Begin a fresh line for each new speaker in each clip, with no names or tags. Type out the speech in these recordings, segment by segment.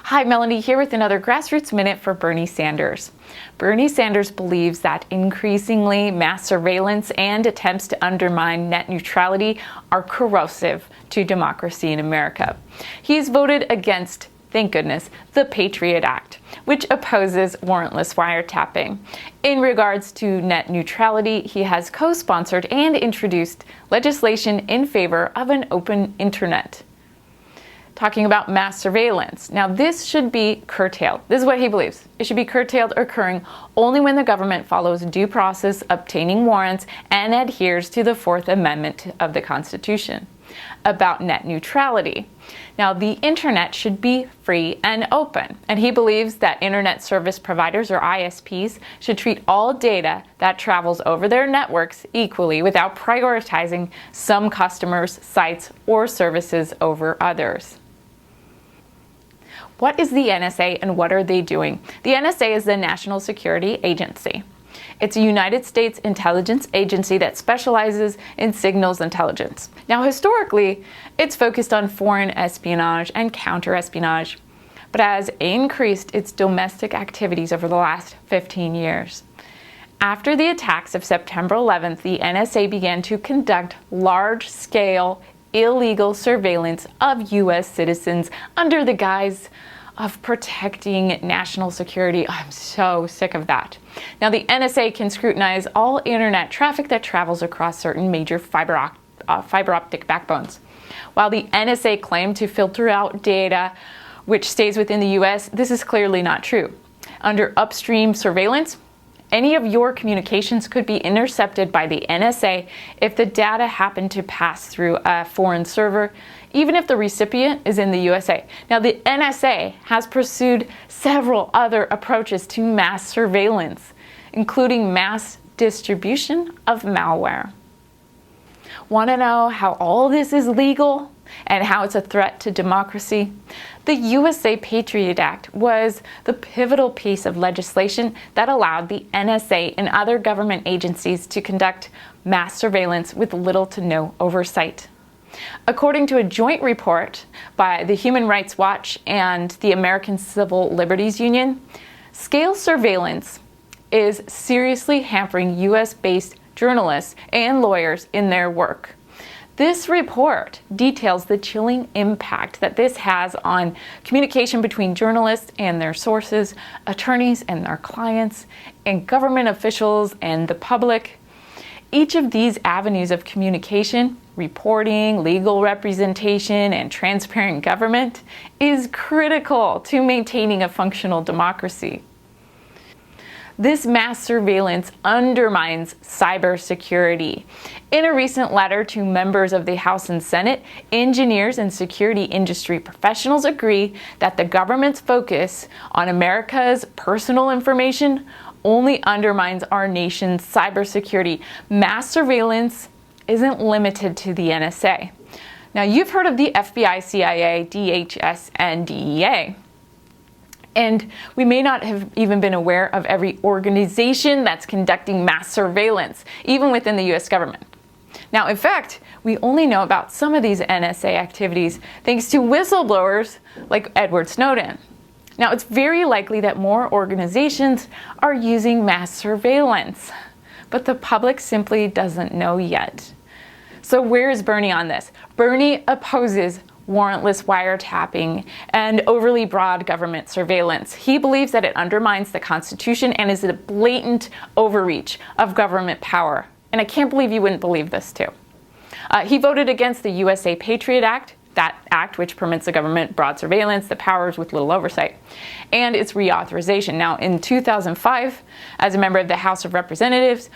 Hi, Melanie here with another Grassroots Minute for Bernie Sanders. Bernie Sanders believes that increasingly mass surveillance and attempts to undermine net neutrality are corrosive to democracy in America. He's voted against, thank goodness, the Patriot Act, which opposes warrantless wiretapping. In regards to net neutrality, he has co-sponsored and introduced legislation in favor of an open internet. Talking about mass surveillance. Now, this should be curtailed. This is what he believes. It should be curtailed, occurring only when the government follows due process, obtaining warrants, and adheres to the Fourth Amendment of the Constitution. About net neutrality. Now, the internet should be free and open, and he believes that internet service providers, or ISPs, should treat all data that travels over their networks equally without prioritizing some customers, sites, or services over others. What is the NSA and what are they doing? The NSA is the National Security Agency. It's a United States intelligence agency that specializes in signals intelligence. Now, historically, it's focused on foreign espionage and counter-espionage, but has increased its domestic activities over the last 15 years. After the attacks of September 11th, the NSA began to conduct large-scale illegal surveillance of U.S. citizens under the guise of protecting national security. I'm so sick of that. Now, the NSA can scrutinize all internet traffic that travels across certain major fiber optic backbones. While the NSA claimed to filter out data which stays within the U.S., this is clearly not true. Under upstream surveillance, any of your communications could be intercepted by the NSA if the data happened to pass through a foreign server, even if the recipient is in the USA. Now, the NSA has pursued several other approaches to mass surveillance, including mass distribution of malware. Want to know how all this is legal and how it's a threat to democracy? The USA Patriot Act was the pivotal piece of legislation that allowed the NSA and other government agencies to conduct mass surveillance with little to no oversight. According to a joint report by the Human Rights Watch and the American Civil Liberties Union, scale surveillance is seriously hampering U.S.-based journalists and lawyers in their work. This report details the chilling impact that this has on communication between journalists and their sources, attorneys and their clients, and government officials and the public. Each of these avenues of communication, reporting, legal representation, and transparent government is critical to maintaining a functional democracy. This mass surveillance undermines cybersecurity. In a recent letter to members of the House and Senate, engineers and security industry professionals agree that the government's focus on America's personal information only undermines our nation's cybersecurity. Mass surveillance isn't limited to the NSA. Now, you've heard of the FBI, CIA, DHS, and DEA. And we may not have even been aware of every organization that's conducting mass surveillance, even within the U.S. government. Now, in fact, we only know about some of these NSA activities thanks to whistleblowers like Edward Snowden. Now, it's very likely that more organizations are using mass surveillance, but the public simply doesn't know yet. So where is Bernie on this? Bernie opposes warrantless wiretapping and overly broad government surveillance. He believes that it undermines the Constitution and is a blatant overreach of government power. And I can't believe you wouldn't believe this too. He voted against the USA Patriot Act, that act which permits the government broad surveillance, the powers with little oversight, and its reauthorization. Now, in 2005, as a member of the House of Representatives,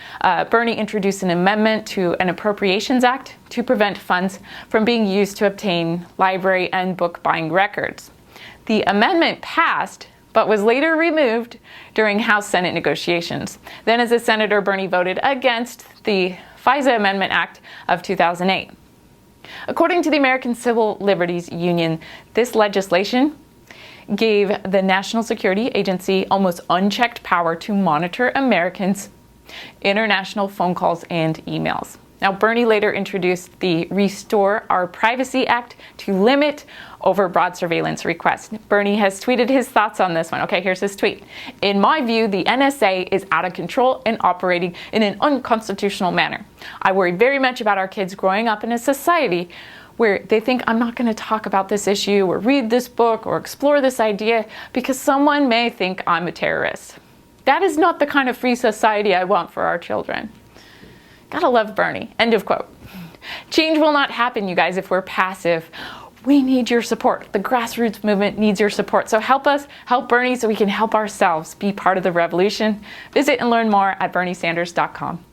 Bernie introduced an amendment to an Appropriations Act to prevent funds from being used to obtain library and book buying records. The amendment passed, but was later removed during House-Senate negotiations. Then, as a senator, Bernie voted against the FISA Amendment Act of 2008. According to the American Civil Liberties Union, this legislation gave the National Security Agency almost unchecked power to monitor Americans' international phone calls and emails. Now, Bernie later introduced the Restore Our Privacy Act to limit overbroad surveillance requests. Bernie has tweeted his thoughts on this one. Okay, here's his tweet. In my view, the NSA is out of control and operating in an unconstitutional manner. I worry very much about our kids growing up in a society where they think I'm not going to talk about this issue or read this book or explore this idea because someone may think I'm a terrorist. That is not the kind of free society I want for our children. Gotta love Bernie. End of quote. Change will not happen, you guys, if we're passive. We need your support. The grassroots movement needs your support. So help us, help Bernie so we can help ourselves be part of the revolution. Visit and learn more at berniesanders.com.